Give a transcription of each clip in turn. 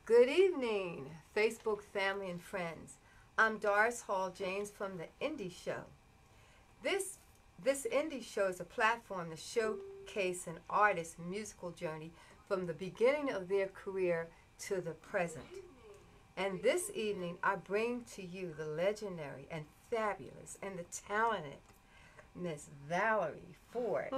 Good evening, Facebook family and friends. I'm Doris Hall James from the Indie Show. This Indie Show is a platform to showcase an artist's musical journey from the beginning of their career to the present. And this evening, I bring to you the legendary and fabulous and the talented Miss Valerie Ford.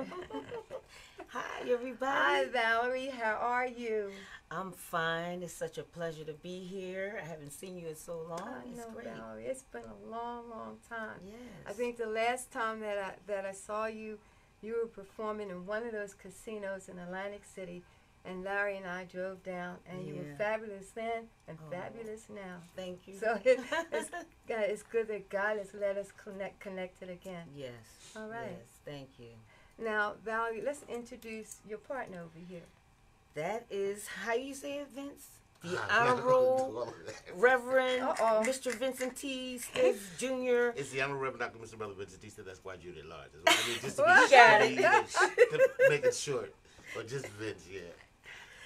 Hi, everybody. Hi, Valerie. How are you? I'm fine. It's such a pleasure to be here. I haven't seen you in so long. I know, it's great. Valerie. It's been a long, long time. Yes. I think the last time that I saw you, you were performing in one of those casinos in Atlantic City, and Larry and I drove down, and you were fabulous then and fabulous now. Thank you. So it's good that God has let us connected again. Yes. All right. Yes. Thank you. Now, Valerie, let's introduce your partner over here. That is, how you say it, Vince? The Honorable Reverend Mr. Vincent T. Stigs Jr. It's the Honorable Reverend Dr. Mr. Brother Vincent T. Stigs, Esquire Jr. at large. That's what I mean, just to be short, to make it short. Or just Vince, yeah.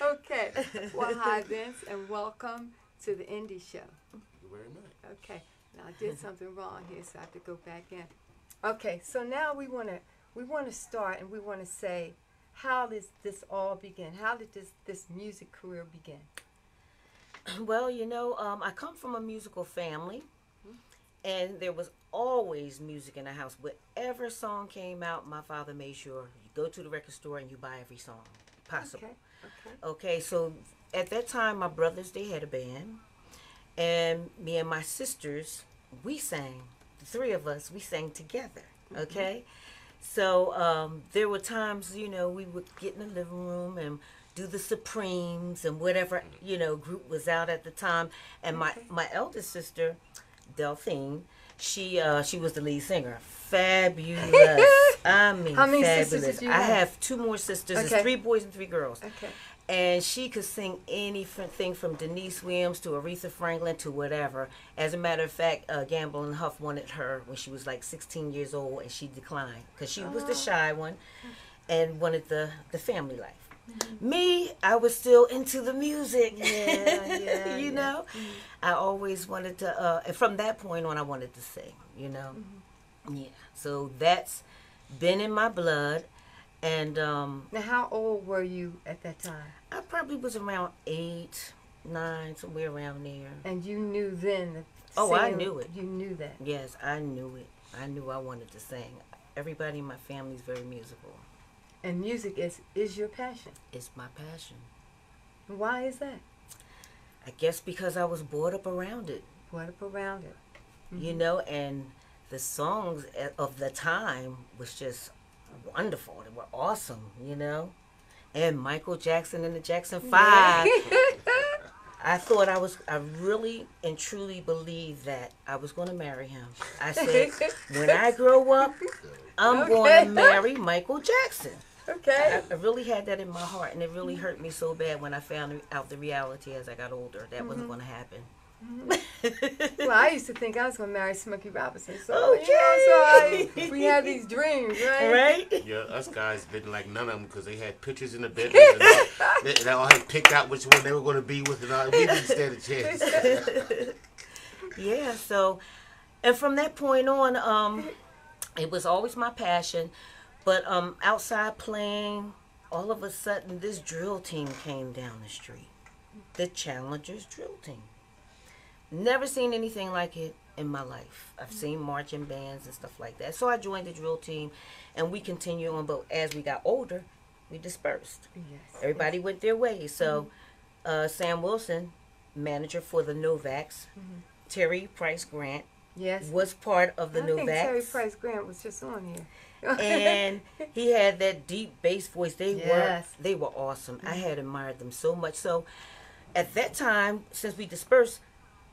Okay. Well, hi, Vince, and welcome to the Indie Show. Thank you very much. Okay. Now, I did something wrong here, so I have to go back in. Okay, so now we want to start, and we want to say, how did this all begin? How did this music career begin? Well, I come from a musical family, and there was always music in the house. Whatever song came out, my father made sure you go to the record store and you buy every song possible. Okay, so at that time, my brothers, they had a band, and me and my sisters, we sang. The three of us, we sang together, okay? So there were times, we would get in the living room and do the Supremes and whatever, group was out at the time. And my eldest sister, Delphine, she was the lead singer. Fabulous. I mean, how many fabulous. sisters did you I have? have 2 more sisters. It's 3 boys and 3 girls. Okay. And she could sing anything from Denise Williams to Aretha Franklin to whatever. As a matter of fact, Gamble and Huff wanted her when she was like 16 years old, and she declined because she was the shy one and wanted the family life. Me, I was still into the music. You know? I always wanted to, and from that point on, I wanted to sing, Yeah. So that's been in my blood. And now, how old were you at that time? I probably was around 8, 9, somewhere around there. And you knew then that I knew it. You knew that. Yes, I knew it. I knew I wanted to sing. Everybody in my family is very musical. And music is your passion. It's my passion. Why is that? I guess because I was brought up around it. Brought up around it. And the songs of the time was just wonderful. They were awesome, And Michael Jackson and the Jackson 5. I really and truly believed that I was going to marry him. I said, when I grow up, I'm going to marry Michael Jackson. Okay. I really had that in my heart, and it really hurt me so bad when I found out the reality as I got older. That wasn't going to happen. Well, I used to think I was going to marry Smokey Robinson. So, we had these dreams, right? Right? Yeah, us guys didn't like none of them because they had pictures in the bedroom. And they all had picked out which one they were going to be with, and all. We didn't stand a chance. Yeah, so, and from that point on, it was always my passion. But outside playing, all of a sudden, this drill team came down the street. The Challengers drill team. Never seen anything like it in my life. I've seen marching bands and stuff like that. So I joined the drill team, and we continued on. But as we got older, we dispersed. Yes. Everybody went their ways. So Sam Wilson, manager for the Novaks, Terry Price Grant, was part of the Novaks. I think Terry Price Grant was just on here. And he had that deep bass voice. They were awesome. I had admired them so much. So at that time, since we dispersed,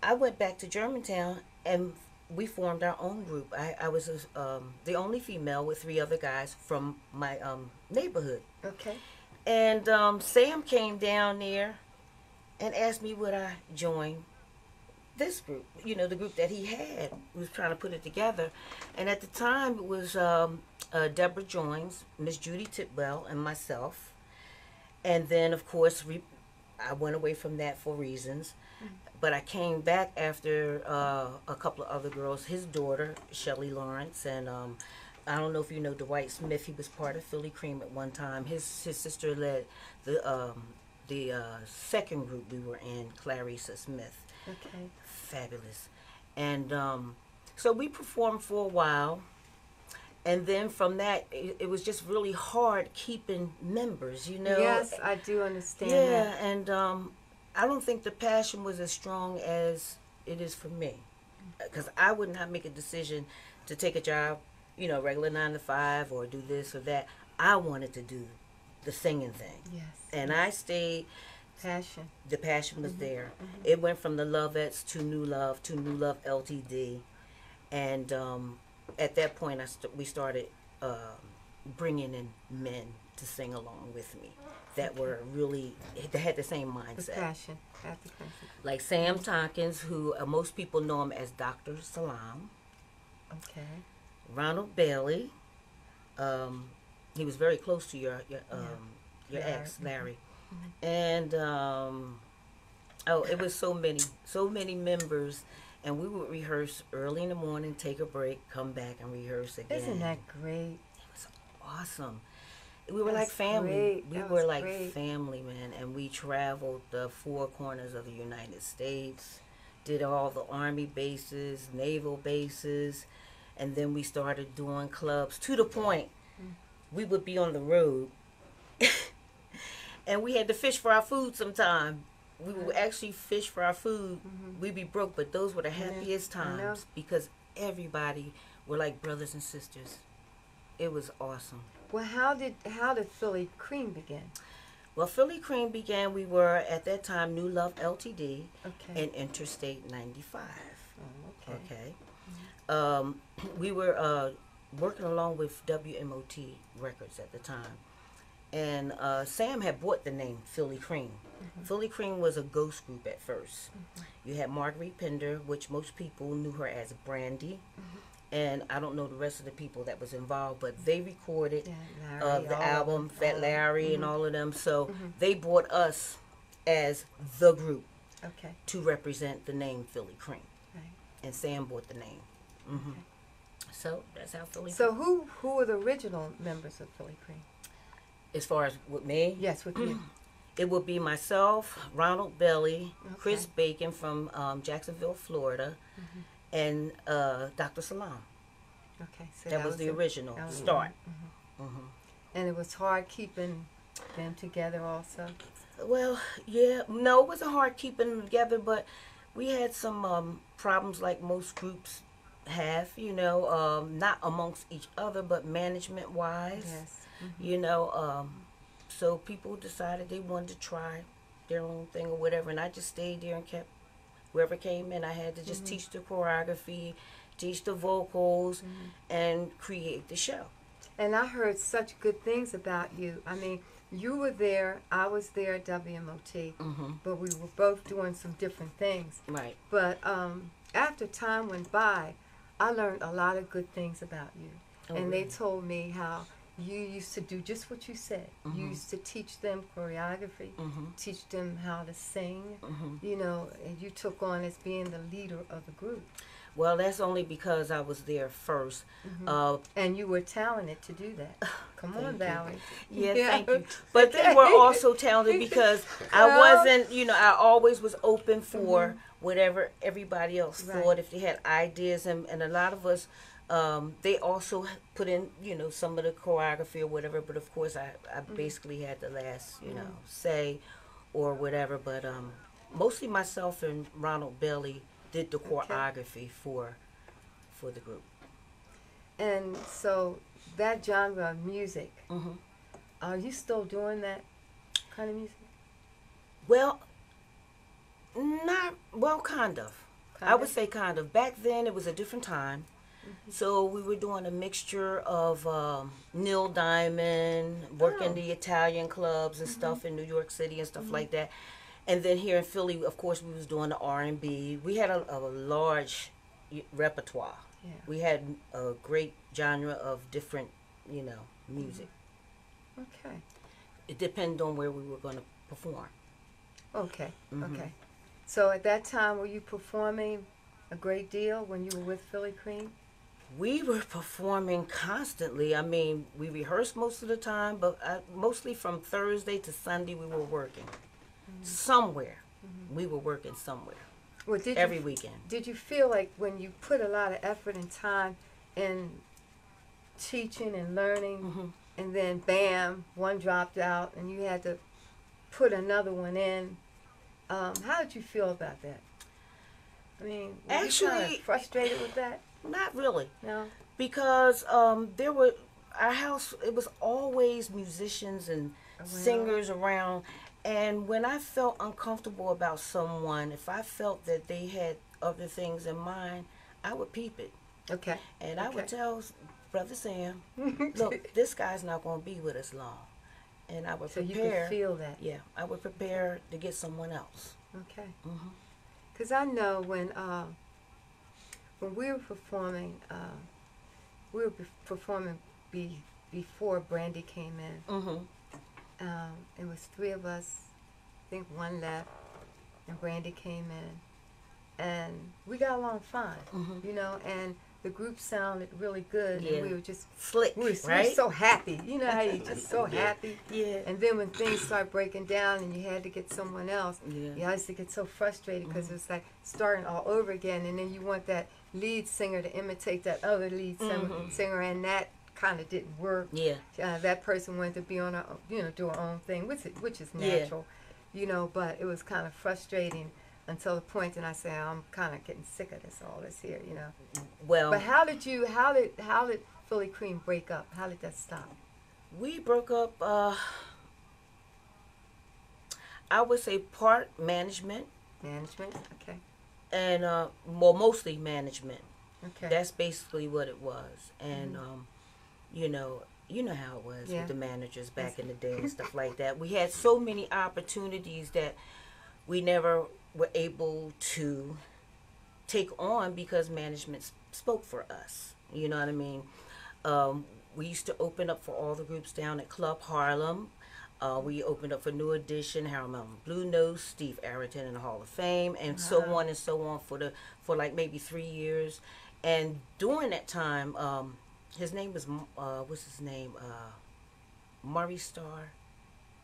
I went back to Germantown and we formed our own group. I was the only female with 3 other guys from my neighborhood. Okay. And Sam came down there and asked me would I join this group, the group that he had. He was trying to put it together. And at the time, it was Deborah Joins, Miss Judy Titwell, and myself. And then, of course, I went away from that for reasons. But I came back after a couple of other girls. His daughter, Shelly Lawrence, and I don't know if you know Dwight Smith. He was part of Philly Cream at one time. His sister led the second group we were in, Clarissa Smith. Okay. Fabulous. And so we performed for a while. And then from that, it was just really hard keeping members, you know. Yes, I do understand Yeah, that. and I don't think the passion was as strong as it is for me. Because I would not make a decision to take a job, you know, regular 9 to 5 or do this or that. I wanted to do the singing thing. Yes. And I stayed, Passion. the passion was there. It went from the Lovettes to New Love LTD. And at that point, we started bringing in men to sing along with me that were really, they had the same The mindset. passion. At the passion. Like Sam Tompkins, who most people know him as Dr. Salam. Okay. Ronald Bailey. He was very close to your Larry. ex, Larry. And it was so many members, and we would rehearse early in the morning, take a break, come back and rehearse again. Isn't that great? It was awesome. We were That's like family. great. We That were was like great. family, man. And we traveled the 4 corners of the United States, did all the Army bases, naval bases, and then we started doing clubs to the point we would be on the road and we had to fish for our food sometime. We would actually fish for our food. We'd be broke, but those were the happiest I know. times because everybody were like brothers and sisters. It was awesome. Well, how did Philly Cream begin? Well, Philly Cream began, we were at that time New Love LTD Okay. and Interstate 95. Oh, okay. Okay. We were working along with WMOT Records at the time. And Sam had bought the name Philly Cream. Philly Cream was a ghost group at first. You had Marguerite Pender, which most people knew her as Brandy. And I don't know the rest of the people that was involved, but they recorded Yeah, Larry, the all album, of them, Fat all- Larry and all of them. So they bought us as the group Okay. to represent the name Philly Cream. Right. And Sam bought the name. So that's how Philly So who were the original members of Philly Cream? As far as with me, Yes, with you. it would be myself, Ronald Belly, Chris Okay. Bacon from Jacksonville, Florida, and Dr. Salam. Okay. So That was the original that was- start. And it was hard keeping them together also. Well, yeah, no, it wasn't hard keeping them together, but we had some problems like most groups have, you know, not amongst each other, but management-wise. Yes. You know, so people decided they wanted to try their own thing or whatever, and I just stayed there and kept whoever came in. I had to just teach the choreography, teach the vocals, and create the show. And I heard such good things about you. I mean, you were there, I was there at WMOT, but we were both doing some different things. Right. But after time went by, I learned a lot of good things about you. Oh, And they really? told me how you used to do just what you said. You used to teach them choreography, teach them how to sing, you know, and you took on as being the leader of the group. Well, that's only because I was there first. And you were talented to do that. Come on, Thank you. Valerie. Yeah, Yeah. thank you. But they were also talented because I Well- wasn't, you know, I always was open for whatever everybody else Right. thought, if they had ideas. And a lot of us, they also put in, you know, some of the choreography or whatever. But of course, I basically had the last, you know, say or whatever. But mostly myself and Ronald Bailey did the choreography for the group. And so that genre of music, Mhm. are you still doing that kind of music? Well, kind of. I would say kind of. Back then, it was a different time. So we were doing a mixture of Neil Diamond, working the Italian clubs and stuff in New York City and stuff like that. And then here in Philly, of course, we was doing the R&B. We had a large repertoire. Yeah. We had a great genre of different, you know, music. Okay. It depended on where we were going to perform. Okay. Mhm. Okay. So at that time, were you performing a great deal when you were with Philly Cream? We were performing constantly. I mean, we rehearsed most of the time, but mostly from Thursday to Sunday we were working somewhere. We were working somewhere Well, did every you weekend. did you feel like when you put a lot of effort and time in teaching and learning, Mhm. and then bam, one dropped out, and you had to put another one in? How did you feel about that? I mean, were you kind Actually- of frustrated with that? Not really, No. because there were our house. It was always musicians and singers around, and when I felt uncomfortable about someone, if I felt that they had other things in mind, I would peep it, Okay. and I would Okay. tell Brother Sam, "Look, this guy's not going to be with us long," and I would So you prepare. could feel that. Yeah, I would prepare to get someone else. Okay. Mhm. Because I know when we were performing, before Brandy came in. Mhm. It was three of us. I think one left, and Brandy came in, and we got along fine. Mhm. You know, and the group sounded really good, Yeah. and we were just Slick, we were right? so happy. You know how you just so Yeah. happy. Yeah. And then when things start breaking down and you had to get someone else, Yeah. you used to get so frustrated because it was like starting all over again. And then you want that lead singer to imitate that other lead singer, and that kind of didn't work. Yeah. That person wanted to be on her, do her own thing, which is Yeah. natural, but it was kind of frustrating until the point that I say I'm kind of getting sick of all this here. Well, But how did Philly Cream break up? How did that stop? we broke up. I would say part management Management. Okay. and mostly management. Okay. That's basically what it was. And you know how it was Yeah. with the managers back in the day and stuff like that. We had so many opportunities that we never were able to take on because management spoke for us. You know what I mean? We used to open up for all the groups down at Club Harlem. We opened up for New Edition, Harold Melvin Blue Note, Steve Arrington in the Hall of Fame, and so on and so on for like maybe 3 years. And during that time, his name was what's his name? Murray Starr.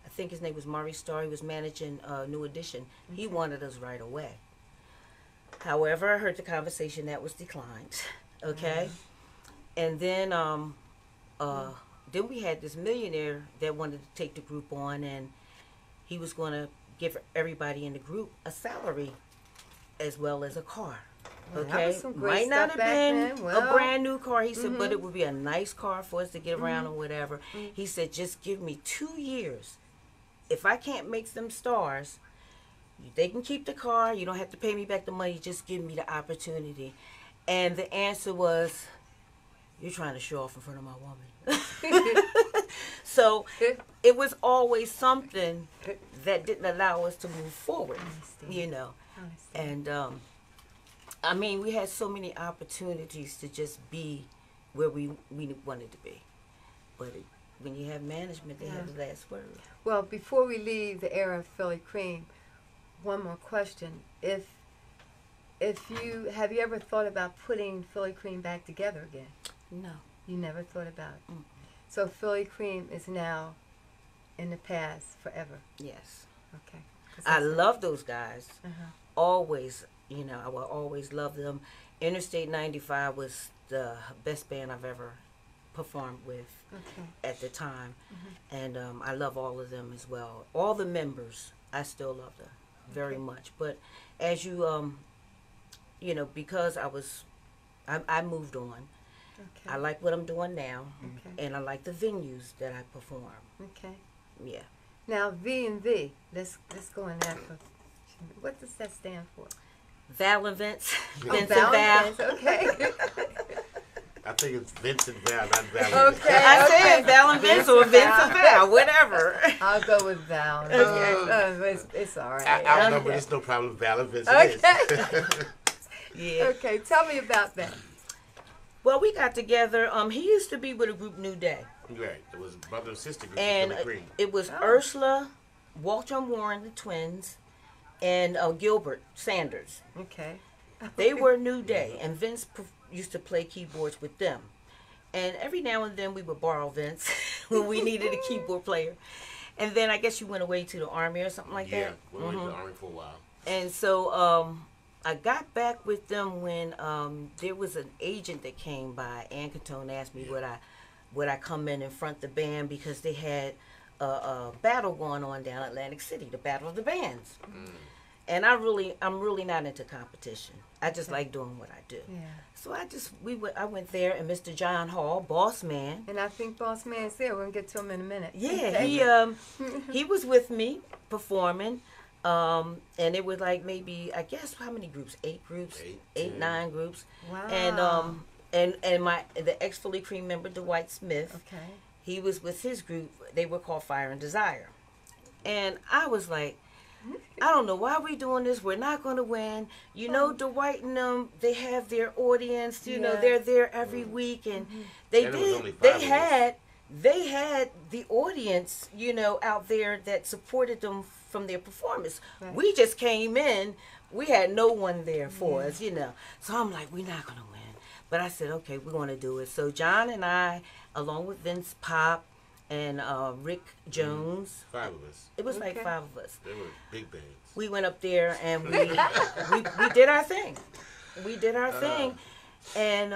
I think his name was Murray Starr. He was managing New Edition. He wanted us right away. However, I heard the conversation that was declined. Okay, and then we had this millionaire that wanted to take the group on, and he was going to give everybody in the group a salary as well as a car. Well, that Okay, was some great might not stuff have back been then. a Well, brand new car. He said, but it would be a nice car for us to get around or whatever. He said, just give me 2 years. If I can't make them stars, they can keep the car. You don't have to pay me back the money. Just give me the opportunity. And the answer was, you're trying to show off in front of my woman. So it was always something that didn't allow us to move forward, you know. And I mean, we had so many opportunities to just be where we wanted to be. But when you have management, they have the last word. Well, before we leave the era of Philly Cream, one more question. Have you ever thought about putting Philly Cream back together again? No. You never thought about it. So Philly Cream is now in the past forever. Yes. Okay. I love those guys. Uh-huh. Always, I will always love them. Interstate 95 was the best band I've ever performed with at the time. And I love all of them as well. All the members, I still love them very much. But as you, because I moved on. Okay. I like what I'm doing now, Okay. and I like the venues that I perform. Okay. Yeah. Now V&V. Let's go in that. What does that stand for? Val and Vince. Oh, Vince Val and Val. and Vince, okay. I think it's Vincent Val, not Val. Okay. I said Val and Vince or Vince and Val, whatever. I'll go with Val. Okay. It's all right. I remember there's no problem. Val and Vincent Okay. Yeah. Okay, tell me about that. Well, we got together. He used to be with a group New Day. Right. It was brother and sister group. And Philly Cream. it was Ursula, Walter and Warren, the twins, and Gilbert Sanders. Okay. They were New Day, and Vince used to play keyboards with them. And every now and then we would borrow Vince when we needed a keyboard player. And then I guess you went away to the Army or something like Yeah, that. we went to the Army for a while. And so I got back with them when there was an agent that came by. Ann Cantone asked me would I come in and front the band because they had a battle going on down Atlantic City, the Battle of the Bands. And I'm really not into competition. I just like doing what I do. Yeah. So I went there, and Mr. John Hall, boss man. And I think Boss Man's there. We're going to get to him in a minute. Yeah, Okay. he was with me performing. And it was like maybe, I guess, how many groups? 8 groups? 10. 9 groups. Wow. And the ex Philly Cream member Dwight Smith, Okay. he was with his group. They were called Fire and Desire. And I was like, I don't know why we doing this. We're not going to win. You know, Dwight and them, they have their audience. You know, Yeah. they're there every week, and they And it was only did. 5 of us. They had the audience, you know, out there that supported them from their performance. Right. We just came in. We had no one there for us, you know. So I'm like, we're not going to win. But I said, okay, we're going to do it. So John and I, along with Vince Pop and Rick Jones, 5 of us. it was like Okay. 5 of us. They were big bands. We went up there and we did our thing. We did our thing. And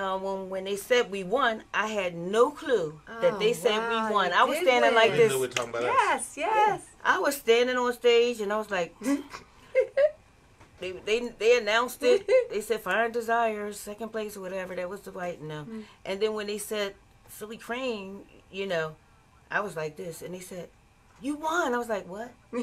when they said we won, I had no clue that they said wow, we won. you I was did standing win. like They this. knew we were talking about us. Yes, yes. I was standing on stage and I was like, they announced it. They said Fire and Desire, second place or whatever. That was the Dwight and them. And then when they said Philly Cream, you know, I was like this. And they said, you won. I was like, what? We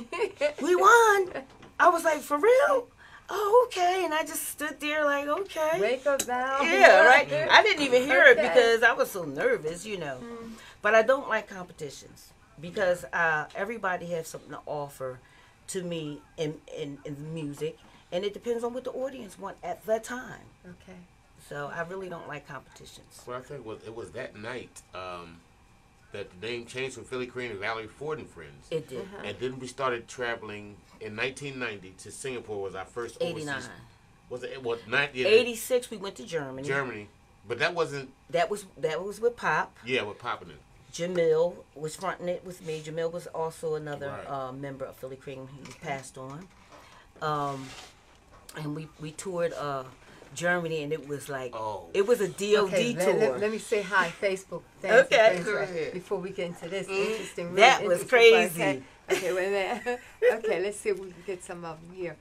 won. I was like, for real? Oh, okay. And I just stood there like, okay. Wake up now. Yeah, right. I didn't even hear it Okay. because I was so nervous, you know. But I don't like competitions because everybody has something to offer to me in music, and it depends on what the audience want at the time. Okay. So I really don't like competitions. Well, I think it was that night that the name changed from Philly Cream to Valerie Ford and Friends. It did. And then we started traveling in 1990 to Singapore. Was our first 89. overseas. Was it? What? 90, 86, we went to Germany. Germany. But that wasn't. That was with Pop. Yeah, we're popping it. Jamil was fronting it with me. Jamil was also another Right. member of Philly Cream. He passed on. And we toured Germany, and it was like, Oh. it was a DOD Okay, tour. let me say hi, Facebook. fans and Okay. friends, Go right, ahead. before we get into this interesting. Really That was interesting part, crazy. Okay, wait a minute. Okay, let's see if we can get some of them here.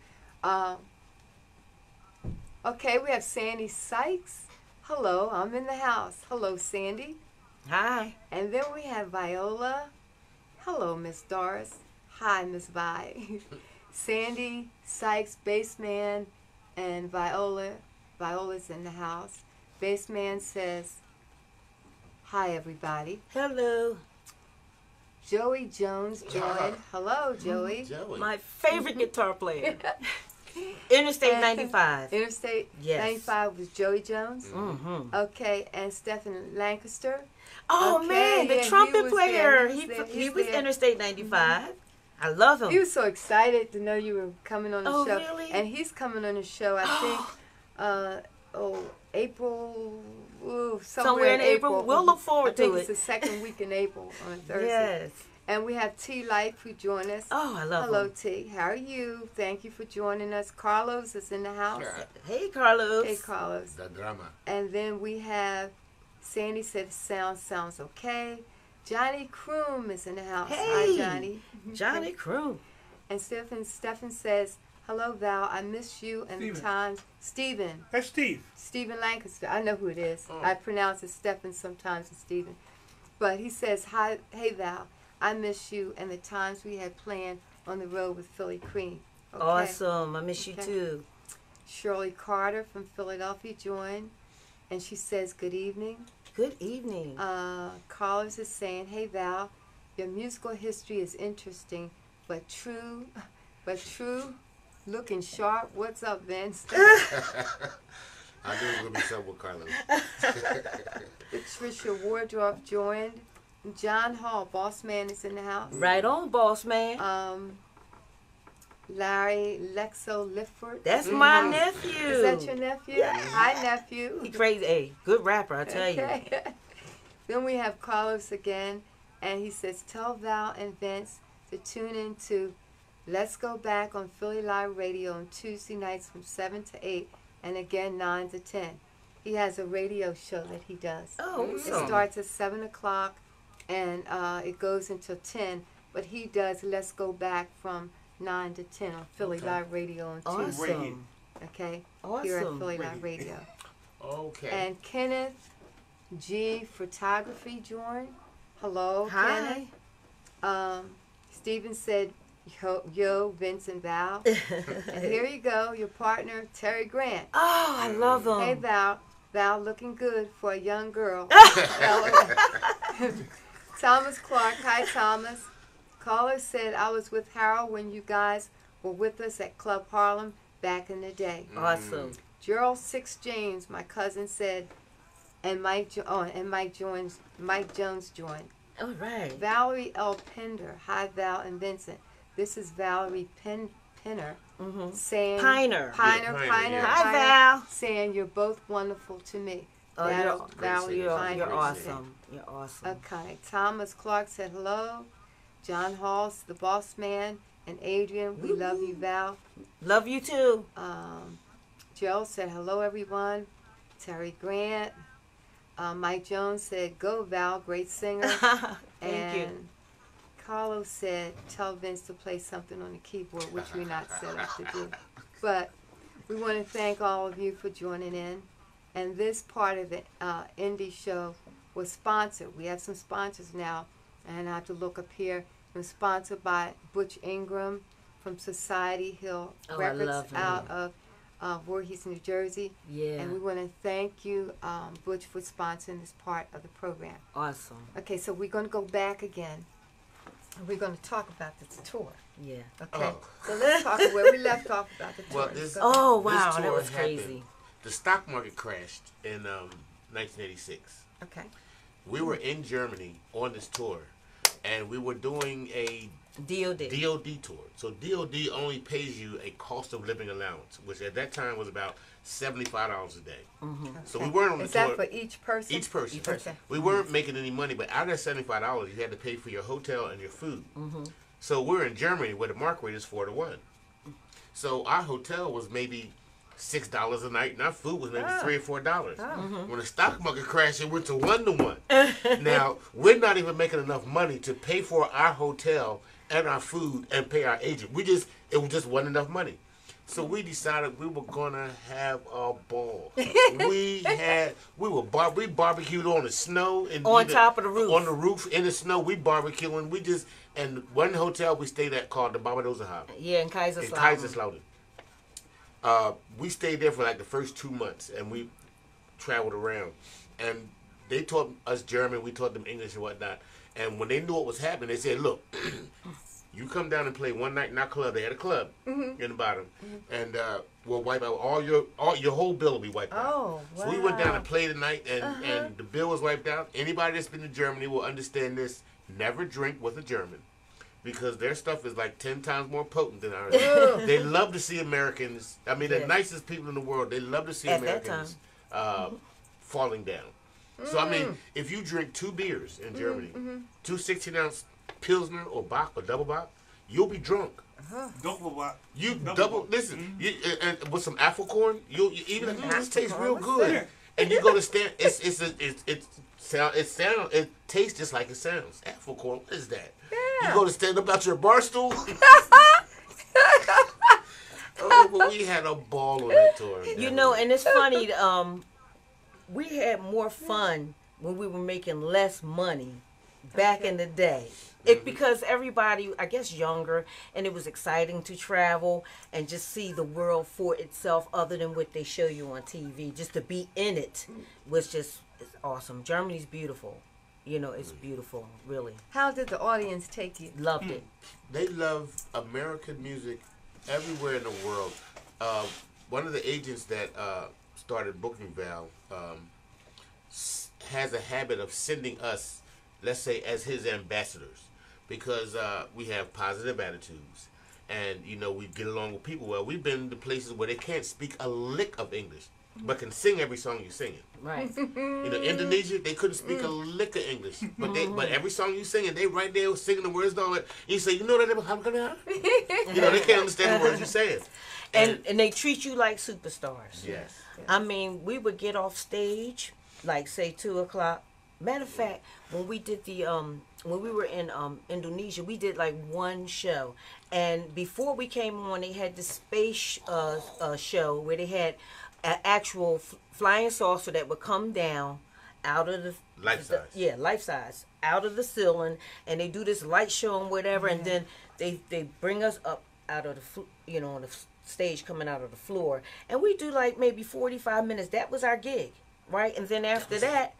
Okay, we have Sandy Sykes. Hello, I'm in the house. Hello, Sandy. Hi. And then we have Viola. Hello, Miss Doris. Hi, Miss Vi. Sandy Sykes, bassman, and Viola. Viola's in the house. Bassman says, hi, everybody. Hello. Joey Jones joined. Hello, Joey. Joey. My favorite guitar player. Interstate And 95. Interstate Yes. 95 was Joey Jones. Mm-hmm. Okay, and Stephen Lancaster. Oh, Okay, man, the yeah, he trumpet was player. there, he was there, He he's was there. Interstate 95. I love him. He was so excited to know you were coming on the Oh, show. really? And he's coming on the show, I think, April, somewhere in April. We'll look forward I think to it's it. the second week in April on a Thursday. Yes. And we have T Life who joined us. Oh, I love Hello, him. T. How are you? Thank you for joining us. Carlos is in the house. Hey, Carlos. Hey, Carlos. The drama. And then we have Sandy said sounds okay. Johnny Kroom is in the house. Hey. Hi, Johnny. Johnny Crew. And Stephen says, hello, Val. I miss you and the Steven. times. Stephen. That's Steve. Stephen Lancaster. I know who it is. Oh. I pronounce it Stephen sometimes and Stephen. But he says, hi, hey, Val. I miss you and the times we had planned on the road with Philly Cream. Okay. Awesome. I miss you Okay. too. Shirley Carter from Philadelphia joined. And she says, good evening. Good evening. Carlos is saying, hey, Val, your musical history is interesting, but true, looking sharp. What's up, Vince? I knew it was going to be something with Carlos. Patricia Wardrop joined. John Hall, boss man, is in the house. Right on, boss man. Larry Lexo Lifford. That's my nephew. Is that your nephew? Yeah. Hi, nephew. He crazy. Hey, good rapper, I tell you. Okay. Then we have Carlos again, and he says, tell Val and Vince to tune in to Let's Go Back on Philly Live Radio on Tuesday nights from 7 to 8, and again 9 to 10. He has a radio show that he does. Oh, It awesome. starts at 7 o'clock, and it goes until 10, but he does Let's Go Back from 9 to 10 on Philly Okay. Live Radio on Tuesday. Awesome. Okay? Here at Awesome. Philly Live Radio. Okay. And Kenneth G Photography joined. Hello, Hi. Kenneth. Stephen said, yo, Vince and Val. And here you go, your partner, Terry Grant. Oh, I love them. Hey, Val. Val looking good for a young girl. Thomas Clark. Hi, Thomas. Caller said, I was with Harold when you guys were with us at Club Harlem back in the day. Awesome. Gerald Six James, my cousin said, and Mike Jones joined. All right. Valerie L. Pender. Hi, Val and Vincent. This is Valerie Pinner Mm-hmm. saying Piner. Piner, yeah. Hi, Val. saying you're both wonderful to me. Oh, Val- Great Valerie singer. Piner you're Great awesome. You're awesome. Okay. Thomas Clark said hello. John Halls, the boss man, and Adrian, we love you, Val. Love you too. Joe said hello, everyone. Terry Grant. Mike Jones said, go, Val, great singer. Thank you. And Carlos said, tell Vince to play something on the keyboard, which we're not set up to do. But we want to thank all of you for joining in. And this part of the indie show was sponsored. We have some sponsors now, and I have to look up here. It was sponsored by Butch Ingram from Society Hill Oh, I Records love him. out of Voorhees, New Jersey. Yeah. And we want to thank you, Butch, for sponsoring this part of the program. Awesome. Okay, so we're going to go back again. And we're going to talk about this tour. Yeah. Okay? Oh. So let's talk where we left off about the tour. Well, this- Oh, This wow. That tour was happened. crazy. The stock market crashed in 1986. Okay. We were in Germany on this tour, and we were doing a DOD. DOD tour. So DOD only pays you a cost of living allowance, which at that time was about $75 a day. So we weren't on the Is tour. that for each person? Each person. Okay. We weren't making any money, but out of that $75, you had to pay for your hotel and your food. So we're in Germany where the mark rate is 4 to 1. So our hotel was maybe $6 a night, and our food was maybe $3 or $4. When the stock market crashed, it went to 1 to 1. Now we're not even making enough money to pay for our hotel and our food and pay our agent. It wasn't enough money. So we decided we were gonna have a ball. We barbecued on the snow and On top of the roof. On the roof in the snow, we barbecuing. And one hotel we stayed at called the Barbadosenhafen Yeah, in in Kaiserslautern. Kaiserslautern. We stayed there for like the first 2 months, and we traveled around. And they taught us German, we taught them English and whatnot. And when they knew what was happening, they said, "Look, you come down and play one night in our club." They had a club in the bottom, and we'll wipe out all your whole bill will be wiped out. Oh, So we went down wow. and played the night, and the bill was wiped out. Anybody that's been to Germany will understand this. Never drink with a German, because their stuff is like 10 times more potent than ours. They love to see Americans. I mean, the Yeah. nicest people in the world. They love to see At that Americans falling down. So I mean, if you drink 2 beers in Germany, 2 16-ounce Pilsner or Bock or double Bock, you'll be drunk. Doppelbock. You Double double Bock. listen, and with some apple corn, you even this tastes real What's good. that? And you go to stand, it tastes just like it sounds. Apple corn, what is that? Yeah. You go to stand up out your bar stool. Oh, but we had a ball on that tour. You know, and it's funny, we had more fun when we were making less money back in the day. Because everybody, I guess, younger, and it was exciting to travel and just see the world for itself other than what they show you on TV. Just to be in it was just it's awesome. Germany's beautiful. You know, it's beautiful, really. How did the audience take you? Loved it. They love American music everywhere in the world. One of the agents that started booking Val has a habit of sending us, let's say, as his ambassadors, because we have positive attitudes and we get along with people. Well, we've been to places where they can't speak a lick of English, but can sing every song you're singing. Right. Indonesia, they couldn't speak a lick of English, but every song you singing, they right there singing the words and all that. You say, that? They can't understand the words you're saying. And they treat you like superstars. Yes. I mean, we would get off stage, like say 2:00. Matter of fact, when we did when we were in Indonesia, we did like one show, and before we came on, they had the space show where they had an actual flying saucer that would come down out of the life size. Life size out of the ceiling, and they do this light show and whatever, and then they bring us up out of the on the stage coming out of the floor, and we do like maybe 45 minutes. That was our gig, right? And then after that,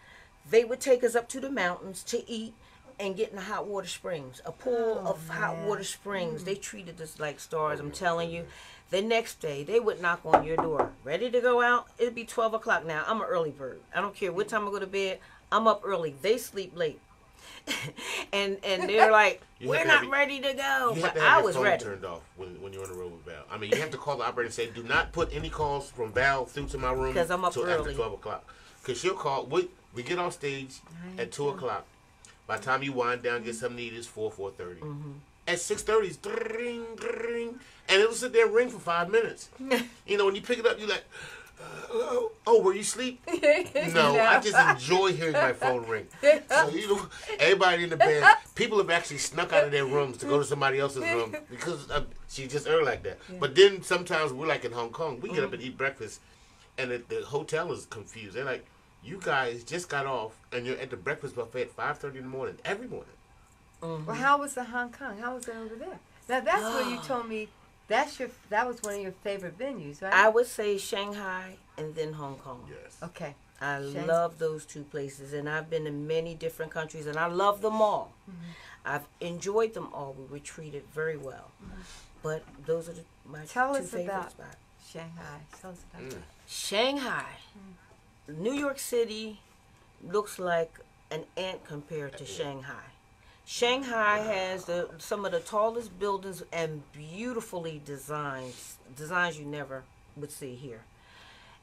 they would take us up to the mountains to eat and get in the hot water springs, a pool of hot water springs. They treated us like stars. I'm telling you. The next day, they would knock on your door, ready to go out. It'd be 12:00 now. I'm an early bird. I don't care what time I go to bed. I'm up early. They sleep late. and they're like, we're not ready to go. You have But to have I your was phone ready. turned off when you're on the road with Val. I mean, you have to call the operator and say, do not put any calls from Val through to my room Because I'm up till after early. 12:00. Because she'll call. We get off stage at 2:00. By the time you wind down, get something to eat, it's 4:30. At 6:30, it's dring, dring, and it'll sit there and ring for 5 minutes. When you pick it up, you're like, oh, were you asleep? No, I just enjoy hearing my phone ring. So, everybody in the band, people have actually snuck out of their rooms to go to somebody else's room because she just earned like that. Yeah. But then sometimes we're like in Hong Kong, we get up and eat breakfast, and the hotel is confused. They're like, you guys just got off, and you're at the breakfast buffet at 5:30 in the morning, every morning. Well, how was the Hong Kong? How was it over there? Now that's where you told me that was one of your favorite venues, right? I would say Shanghai and then Hong Kong. Yes. Okay. I love those two places, and I've been to many different countries, and I love them all. I've enjoyed them all. We were treated very well. But those are my Tell two us favorite about spots. Shanghai. Tell us about that. Shanghai. New York City looks like an ant compared to Shanghai. Shanghai has some of the tallest buildings and beautifully designs you never would see here.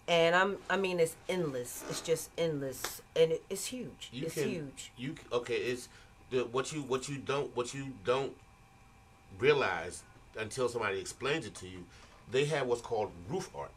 And I mean it's endless. It's just endless, and it's huge. It's huge. It's what you don't realize until somebody explains it to you. They have what's called roof art.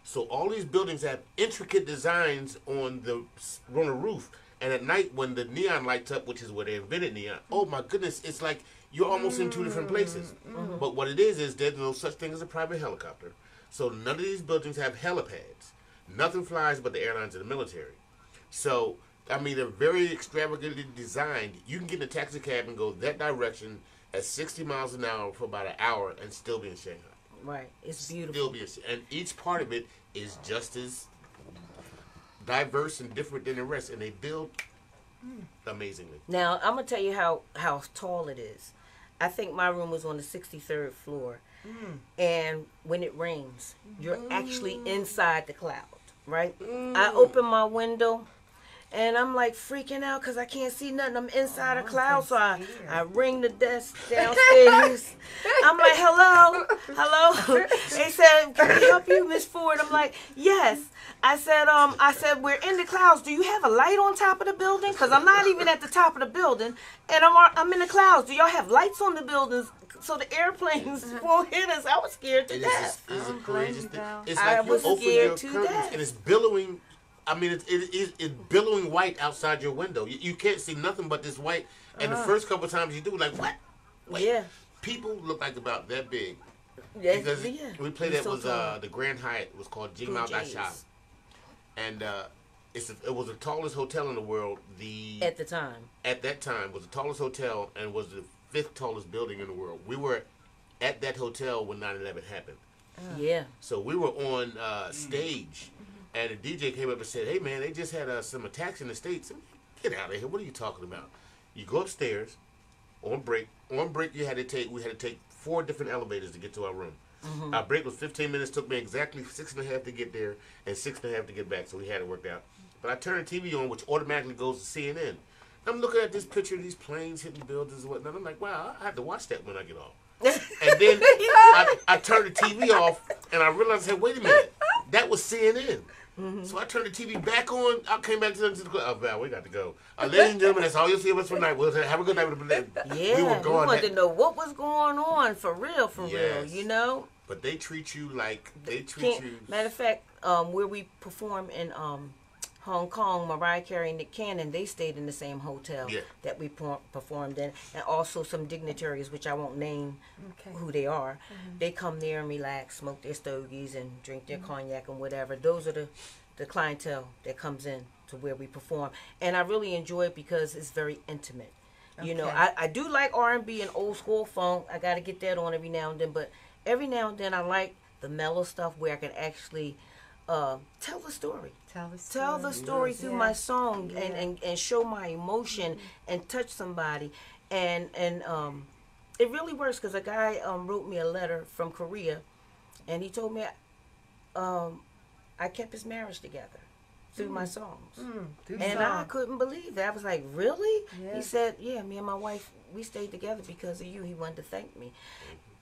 So all these buildings have intricate designs on the roof. And at night, when the neon lights up, which is where they invented neon, oh my goodness, it's like you're almost in two different places. But what it is there's no such thing as a private helicopter. So none of these buildings have helipads. Nothing flies but the airlines and the military. So, I mean, they're very extravagantly designed. You can get in a taxi cab and go that direction at 60 miles an hour for about an hour and still be in Shanghai. Right. It's beautiful. And each part of it is just as diverse and different than the rest, and they build amazingly. Now, I'm going to tell you how tall it is. I think my room was on the 63rd floor. And when it rains, you're actually inside the cloud, right? I open my window, and I'm like freaking out because I can't see nothing. I'm inside a cloud, so I ring the desk downstairs. I'm like, hello. They said, can we help you, Miss Ford? I'm like, yes. I said, we're in the clouds. Do you have a light on top of the building? Because I'm not even at the top of the building, and I'm in the clouds. Do y'all have lights on the buildings so the airplanes won't hit us? I was scared to death. It's a crazy thing. It's I like you was open scared your to curtains death. and it's billowing. I mean, it's billowing white outside your window. You can't see nothing but this white. And the first couple of times you do, like, what? Wait. Yeah. People look like about that big. Yes, Because yeah. we played It's that so was tall. the Grand Hyatt. It was called Jing Blue Mao Jays. Daisha. And it was the tallest hotel in the world. At the time. At that time, was the tallest hotel and was the 5th tallest building in the world. We were at that hotel when 9/11 happened. Yeah. So we were on stage, and the DJ came up and said, "Hey man, they just had some attacks in the States. Get out of here! What are you talking about?" You go upstairs on break. On break, we had to take 4 different elevators to get to our room. Our break was 15 minutes. Took me exactly 6.5 to get there and 6.5 to get back. So we had it worked out. But I turned the TV on, which automatically goes to CNN. I'm looking at this picture of these planes hitting buildings and whatnot. I'm like, wow, I have to watch that when I get off. And then I turned the TV off, and I realized, hey, wait a minute, that was CNN. So I turned the TV back on. I came back to the club. Oh, Val, we got to go. Ladies and gentlemen, that's all you'll see of us for tonight. We'll have a good night. Yeah, we were going. We wanted to know what was going on for real, Yes. you know. But they treat you like they treat you. Matter of fact, where we perform in Hong Kong, Mariah Carey and Nick Cannon, they stayed in the same hotel that we performed in, and also some dignitaries, which I won't name who they are. They come there and relax, smoke their stogies, and drink their cognac and whatever. Those are the clientele that comes in to where we perform, and I really enjoy it because it's very intimate. You know, I do like R&B and old school funk. I got to get that on every now and then, but every now and then I like the mellow stuff where I can actually tell the story. Tell the story through my song and show my emotion and touch somebody. And it really works because a guy wrote me a letter from Korea, and he told me I kept his marriage together through my songs. And I couldn't believe that. I was like, really? He said, yeah, me and my wife, we stayed together because of you. He wanted to thank me.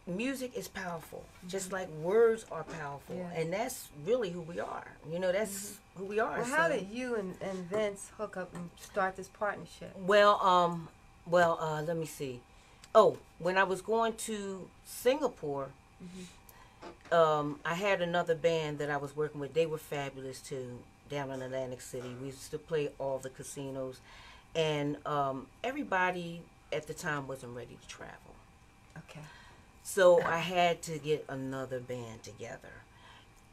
Music is powerful, just like words are powerful, and that's really who we are. You know, that's who we are. Well, how did you and Vince hook up and start this partnership? Well, let me see. Oh, when I was going to Singapore, I had another band that I was working with. They were fabulous too, down in Atlantic City. We used to play all the casinos, and everybody at the time wasn't ready to travel. Okay. So I had to get another band together.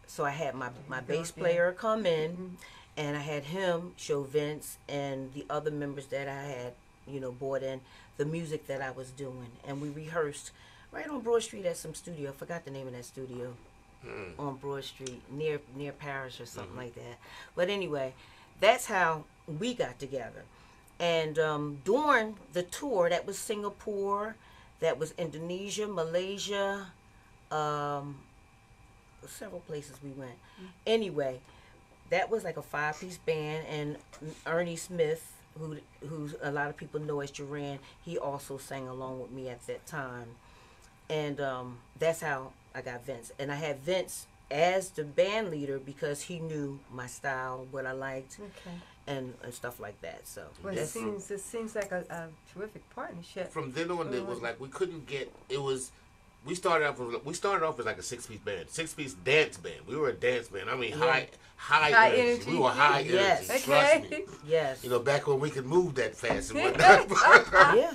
So I had my bass player come in, and I had him show Vince and the other members that I had, you know, brought in the music that I was doing. And we rehearsed right on Broad Street at some studio. I forgot the name of that studio. On Broad Street, near Paris or something like that. But anyway, that's how we got together. And during the tour, that was Singapore, that was Indonesia, Malaysia, several places we went. Anyway, that was like a 5-piece band, and Ernie Smith, who a lot of people know as Duran, he also sang along with me at that time. And that's how I got Vince. And I had Vince as the band leader because he knew my style, what I liked, and stuff like that. So well, it seems like a terrific partnership. From then on, it was like we couldn't get. It was. We started off as like a 6-piece band, 6-piece dance band. We were a dance band. I mean, high energy. We were high energy. Trust me. Yes. You know, back when we could move that fast and whatnot. Yeah.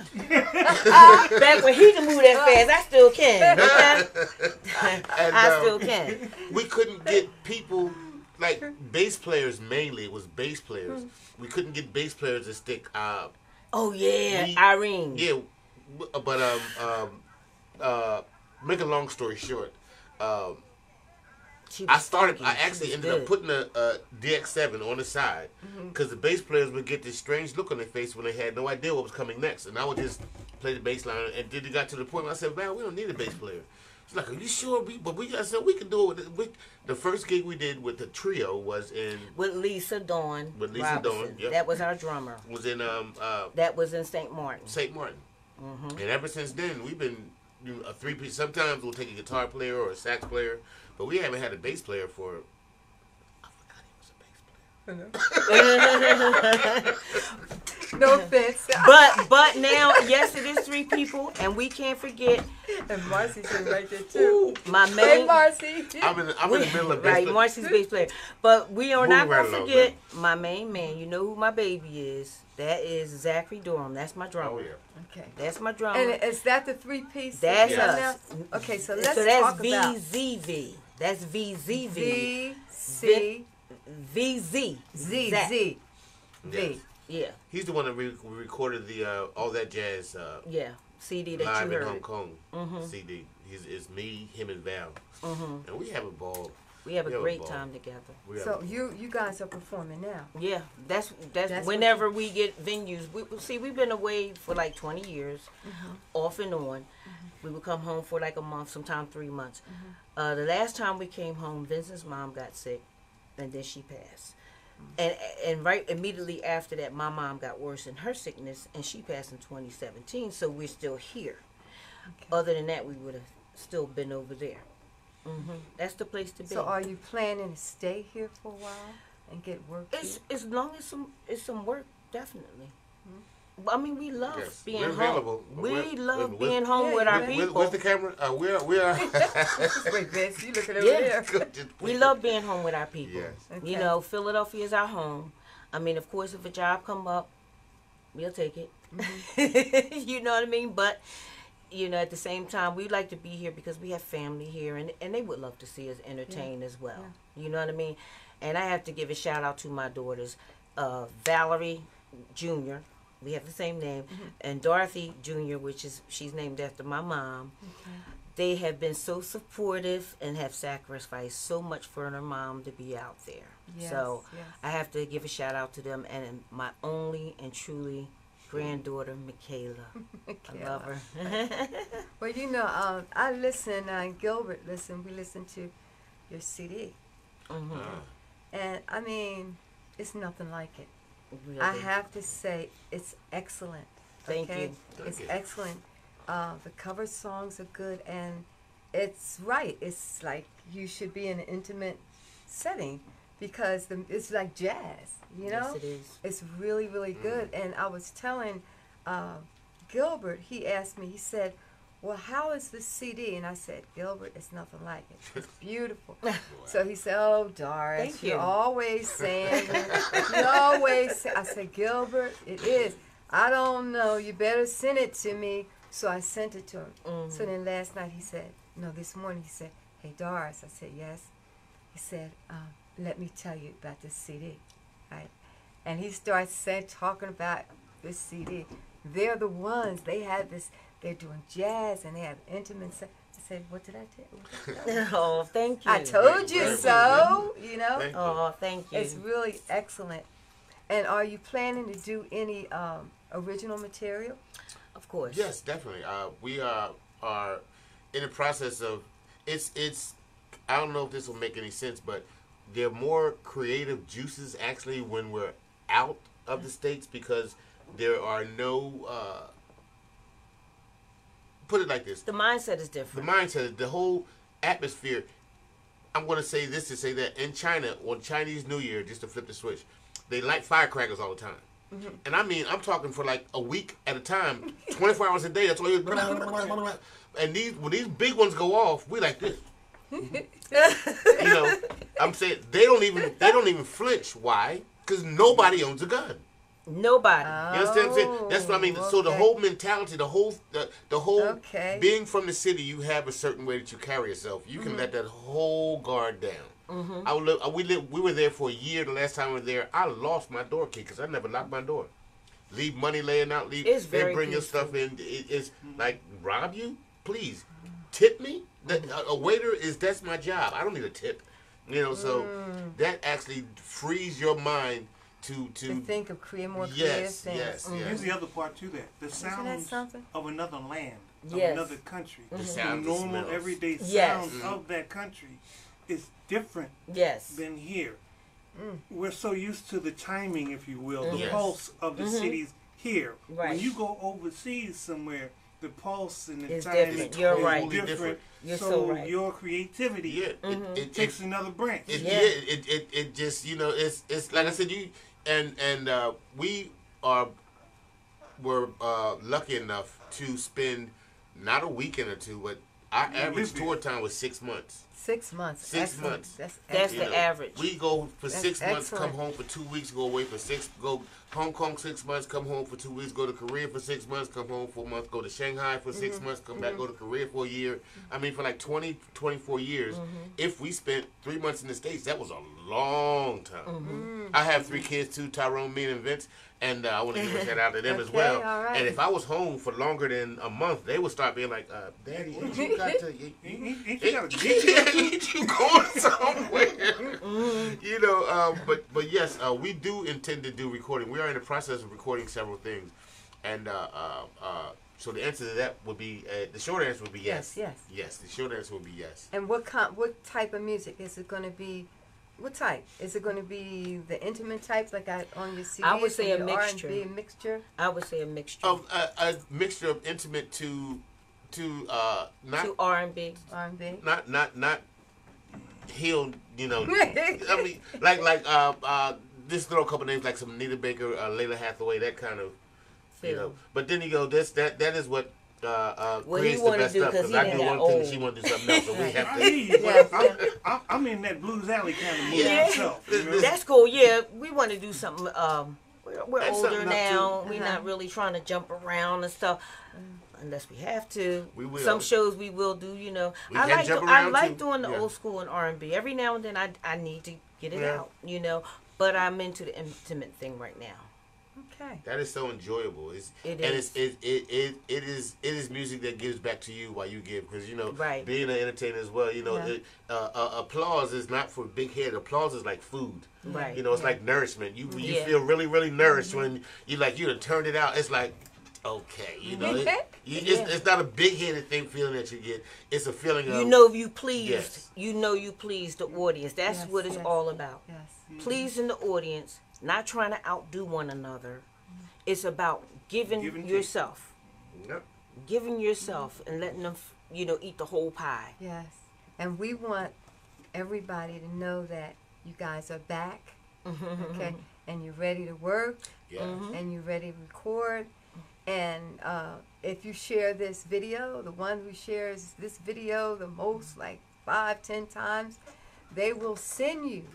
Back when he could move that fast, I still can. Okay? I still can. We couldn't get people, like bass players mainly. It was bass players. We couldn't get bass players to stick. Oh yeah, Irene. Yeah, but make a long story short, I actually ended up putting a DX7 on the side because the bass players would get this strange look on their face when they had no idea what was coming next, and I would just play the bass line. And then it got to the point where I said, "Man, we don't need a bass player." It's like, "Are you sure?" I said we can do it. The first gig we did with the trio was with Lisa Dawn. With Lisa Dawn, yep. That was our drummer. Was in that was in St. Martin. St. Martin. And ever since then, we've been a 3-piece. Sometimes we'll take a guitar player or a sax player, but we haven't had a bass player for. I forgot he was a bass player. No offense. But now, yes, it is 3 people, and we can't forget. And Marcy's right there too. My main. Hey, Marcy. I'm in the middle of bass right, player. Marcy's bass player. But we are not going to forget my main man. You know who my baby is. That is Zachary Durham. That's my drummer. Oh, yeah. Okay. That's my drummer. And is that the 3-piece? That's us. Okay, so let's that's talk about VZV. That's VZV. VC. VZ. ZZ. Yes. Yeah. He's the one that recorded the All That Jazz CD that live you in heard. Hong Kong CD. It's me, him, and Val. And we have a ball. We have a great time together. So you guys are performing now. Yeah, that's whenever we get venues. We've been away for like 20 years, off and on. We would come home for like a month, sometimes 3 months. The last time we came home, Vincent's mom got sick, and then she passed. And right immediately after that, my mom got worse in her sickness, and she passed in 2017. So we're still here. Okay. Other than that, we would have still been over there. That's the place to be. So are you planning to stay here for a while and get work It's here? as long as some work, definitely. I mean, we love Yes, being we're home. available. We We're- love we're- being home Yeah, with our yeah. people. Where's the camera? We are. Wait, Vince, you looking over Yeah. there? We love being home with our people. Yes. Okay. You know, Philadelphia is our home. I mean, of course, if a job come up, we'll take it. You know what I mean? But, you know, at the same time, we like to be here because we have family here, and they would love to see us entertained as well. You know what I mean? And I have to give a shout out to my daughters, Valerie Jr., we have the same name, and Dorothy Jr., she's named after my mom. They have been so supportive and have sacrificed so much for their mom to be out there. Yes, So yes. I have to give a shout out to them, and my only and truly granddaughter, Michaela. I love her. Well, you know, I listen, Gilbert listen, we listen to your CD. And, I mean, it's nothing like it. Really. I have to say, it's excellent. Thank okay? you. It's Thank you. excellent. The cover songs are good, and it's right. It's like you should be in an intimate setting because it's like jazz, you know? Yes, it is. It's really, really good. And I was telling Gilbert, he asked me, he said, well, how is this CD? And I said, Gilbert, it's nothing like it. It's beautiful. So he said, oh, Doris, Thank you. you're always saying, you always say. I said, Gilbert, it is. I don't know. You better send it to me. So I sent it to him. So then last night he said, no, this morning he said, hey, Doris. I said, yes. He said, let me tell you about this CD. Right? And he starts talking about this CD. They're the ones. They have this. They're doing jazz and they have intimate. I said, what did I tell you? Oh, thank you. I told you Thank so. You know, Thank you. Oh, thank you. it's really excellent. And are you planning to do any original material? Of course. Yes, definitely. We are in the process of it's. I don't know if this will make any sense, but there are more creative juices actually when we're out of the States because there are no. Put it like this: The mindset is the different. mindset, the whole atmosphere. I'm going to say this to say that in China on Chinese New Year, just to flip the switch, they light firecrackers all the time. And I mean, I'm talking for like a week at a time, 24 hours a day. That's all you. And when these big ones go off, we like this. You know, I'm saying they don't even flinch. Why? Because nobody owns a gun. Nobody. You understand what I'm saying? That's what I mean. So the okay. whole mentality, the whole Okay. being from the city, you have a certain way that you carry yourself. You can let that whole guard down. We were there for a year. The last time we were there, I lost my door key because I never locked my door. Leave money laying out. It's They very bring your peaceful. stuff in. It's like rob you. Please tip me. A waiter that's my job. I don't need a tip. You know, so that actually frees your mind to To think of more creative yes, things. yes, Here's yes. the other part to that. The that sounds something? of another land, Yes. of another country. The The sounds, the normal, smells. everyday Yes. sounds of that country is different Yes. than here. We're so used to the timing, if you will, the Yes. pulse of the cities here. Right. When you go overseas somewhere, the pulse and the It's time different. is You're totally right. Totally different. You're so so right. your creativity Yeah, it takes another branch. Yeah. it just it's like I said we were lucky enough to spend not a weekend or two, but our average live tour time was 6 months. 6 months. 6 Excellent. months. That's That's excellent. the average. We go for That's 6 months, excellent. come home for 2 weeks, go away for go Hong Kong 6 months, come home for 2 weeks, go to Korea for 6 months, come home for a month, go to Shanghai for 6 months, come back, go to Korea for a year. I mean, for like 20, 24 years. If we spent 3 months in the States, that was a long time. I have 3 kids too, Tyrone, me, and Vince. And I want to give a shout out to them as Okay, well. all right. And if I was home for longer than a month, they would start being like, Daddy, ain't you got to... Ain't you got a gig? Ain't you going somewhere? You know, but yes, we do intend to do recording. We are in the process of recording several things, and so the answer to that would be the short answer would be yes. Yes, yes. The short answer would be yes. And what type of music is it going to be? What type? Is it going to be the intimate type like on your CD? I would say a your mixture. R&B, a mixture? I would say a mixture Of a mixture of intimate to not to R&B. R&B? not healed, you know. I mean, like just throw a couple names like some Anita Baker, Layla Hathaway, that kind of, you know. Feel. But then you go, that is what What creates he the wanna best do, stuff. 'cause Because he I do done one got thing and old. she want to do something else, so we I have hear to. you, Yes, but I'm in that Blues Alley kind of mood Yeah. myself. You know? That's cool. Yeah, we want to do something. We're That's older something up now. to- We're Uh-huh. not really trying to jump around and stuff, unless we have to. We will. Some shows we will do. You know, We I can like jump I around, like too. doing the Yeah. old school and R&B. Every now and then I need to get it Yeah. out. You know, but I'm into the intimate thing right now. Okay. That is so enjoyable. It is. is music that gives back to you while you give, because you know, Right. being an entertainer as well, you know, Yeah. applause is not for big head. Applause is like food. Right. You know, it's Yeah. like nourishment. You Yeah. feel really really nourished when you done turned it out. It's like, okay, you know, it's not a big headed feeling that you get. It's a feeling of You know you pleased. Yes. You know you pleased the audience. That's Yes, what it's yes. all about. Yes. Pleasing the audience, not trying to outdo one another. It's about giving Give and take. yourself, Yep. giving yourself, and letting them, eat the whole pie. Yes. And we want everybody to know that you guys are back, okay? And you're ready to work, Yeah. and you're ready to record. And if you share this video, the one who shares this video the most, like 5-10 times, they will send you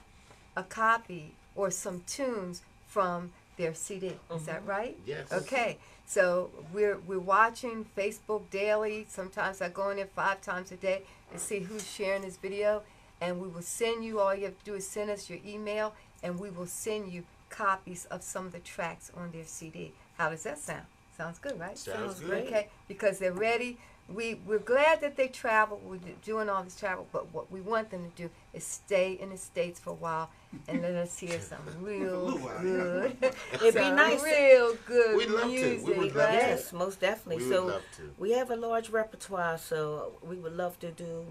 a copy or some tunes from their CD. Is that right? Yes. Okay. So we're watching Facebook daily. Sometimes I go in there 5 times a day to see who's sharing this video, and we will send you. All you have to do is send us your email, and we will send you copies of some of the tracks on their CD. How does that sound? Sounds good, right? Sounds good. great. Okay, because they're ready. We're glad that they travel. We're doing all this travel, but what we want them to do is stay in the States for a while and let us hear some real little while, good, It'd be some nice. real good We'd love to. We music, would love to. right? Yes, most definitely. We would So love to. we have a large repertoire. So we would love to do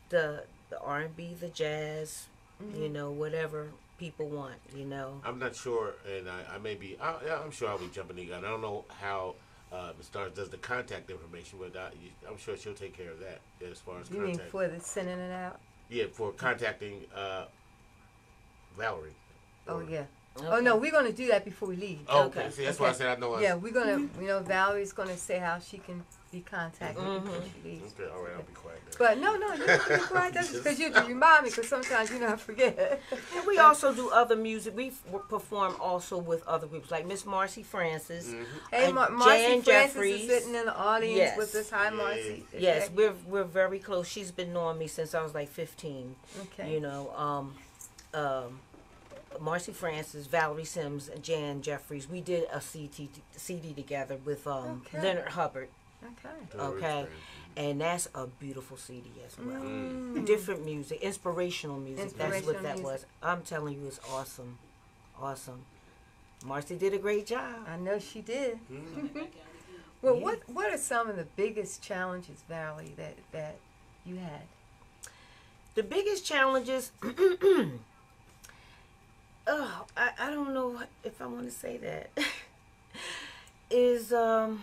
the R&B, the jazz, whatever people want. I'm not sure, and I may be. I'm sure I'll be jumping the gun. I don't know how Ms. Stars does the contact information, but I'm sure she'll take care of that as far as You mean contact. for the sending it out? Yeah, for contacting Valerie. Oh Or- yeah. Okay. Oh no, we're gonna do that before we leave. Oh, okay. Okay. See, that's why I said I know. Yeah, we're gonna. Valerie's gonna say how she can be contacted before she leaves. Okay, all right, I'll be quiet then. But no, you don't be quiet. That's because you remind me. Because sometimes I forget. And we also do other music. We perform also with other groups like Miss Marcy Francis. Hey, And Marcy Jan Francis Jeffries. is sitting in the audience Yes. with us. Hi, Marcy. Yes, Okay. we're very close. She's been knowing me since I was like 15. Okay. Marcy Francis, Valerie Sims, and Jan Jeffries. We did a CD together with Okay. Leonard Hubbard. Okay. Okay. And that's a beautiful CD as well. Different music, inspirational music. That's what Inspirational that music. was. I'm telling you, it's awesome. Awesome. Marcy did a great job. I know she did. Well, what are some of the biggest challenges, Valerie, that you had? The biggest challenges, I don't know if I want to say that, is, I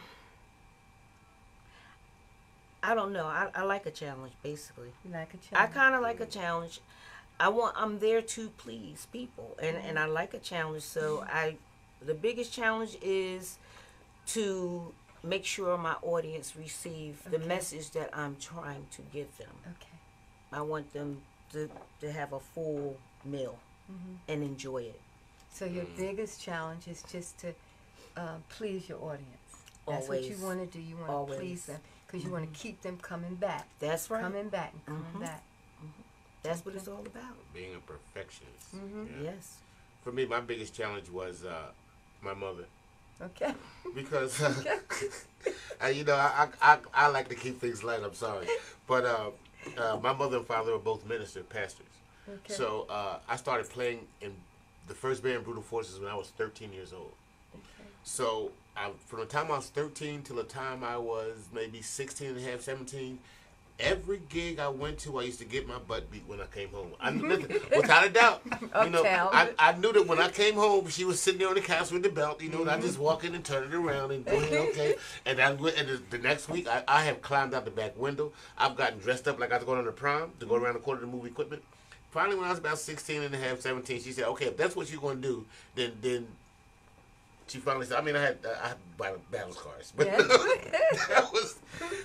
don't know. I like a challenge, basically. You like a I challenge? kind of like a challenge. I'm there to please people, and I like a challenge. So the biggest challenge is to make sure my audience receive the Okay. message that I'm trying to give them. Okay. I want them to have a full meal and enjoy it. So your biggest challenge is just to please your audience. That's what you Always. want to do. You want to Always. please them because you want to keep them coming back, That's right. coming back, and coming back. That's what it's all about. Being a perfectionist. Mm-hmm. Yeah. Yes. For me, my biggest challenge was my mother. Okay. Because I like to keep things light. I'm sorry, but my mother and father were both pastors. Okay. So I started playing in the first band, Brutal Forces, when I was 13 years old. Okay. So from the time I was 13 till the time I was maybe 16 and a half, 17, every gig I went to, I used to get my butt beat when I came home. I knew nothing, without a doubt. You know, I knew that when I came home, she was sitting there on the couch with the belt. You know, and I just walk in and turn it around and go ahead, okay. And the next week, I have climbed out the back window. I've gotten dressed up like I was going on the prom to go around the corner to move equipment. Finally, when I was about 16 and a half, 17, she said, "Okay, if that's what you're going to do, then." She finally said, I mean, I had battle scars, but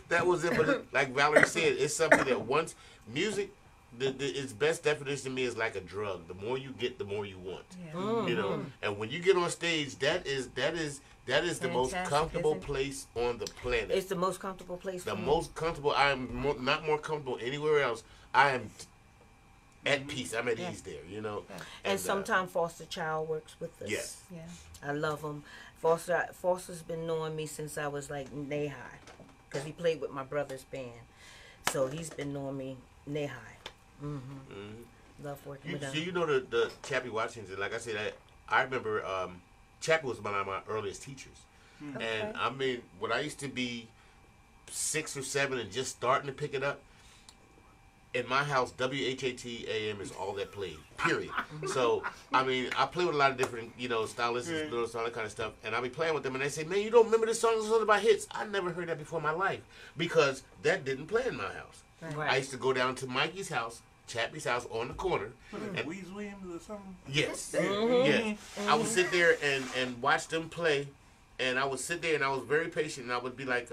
that was it. But like Valerie said, it's something that once music, its best definition to me is like a drug. The more you get, the more you want. Yeah. You know, and when you get on stage, that is the most comfortable place on the planet. It's the most comfortable place. The most comfortable. I am not more comfortable anywhere else. I am at peace. I'm at ease there, you know. Yeah. And sometimes Foster Child works with us. Yes. Yeah. I love him. Foster's been knowing me since I was like knee high, because he played with my brother's band. So he's been knowing me knee high. Love working with him. So you know the Chappie Washington. Like I said, I remember Chappie was one of my earliest teachers. Okay. And I mean, when I used to be 6 or 7 and just starting to pick it up, in my house, WHAT AM is all that played, period. So, I mean, I play with a lot of different, you know, stylists and all that kind of stuff, and I'll be playing with them, and they say, man, you don't remember this song? This is about hits. I never heard that before in my life, because that didn't play in my house. Right. I used to go down to Mikey's house, Chappie's house on the corner. And Weeze Williams or something? Yes. Yes. I would sit there and watch them play, and I would sit there, and I was very patient, and I would be like,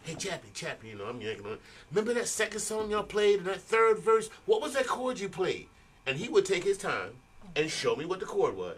hey, Chappie, you know, I'm yanking on it. Remember that second song y'all played and that third verse? What was that chord you played? And he would take his time and show me what the chord was.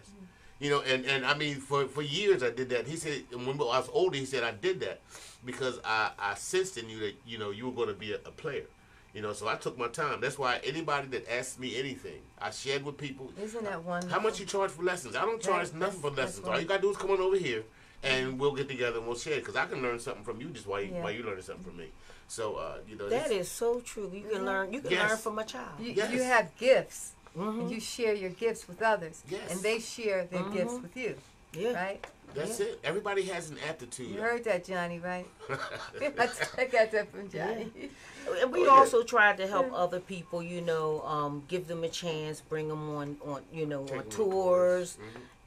You know, and I mean, for years I did that. He said, and when I was older, he said I did that because I sensed in you that, you know, you were going to be a player. You know, so I took my time. That's why anybody that asks me anything, I shared with people. Isn't that wonderful? How much you charge for lessons? I don't charge nothing for lessons. All you got to do is come on over here. And we'll get together and we'll share it, because I can learn something from you just while you learning something from me. So you know, that is so true. You can learn. You can learn from a child. You have gifts, and you share your gifts with others, and they share their gifts with you. Yeah, right. That's it. Everybody has an aptitude. You heard that, Johnny, right? I got that from Johnny. And we also tried to help other people. You know, give them a chance, bring them on you know, on tours.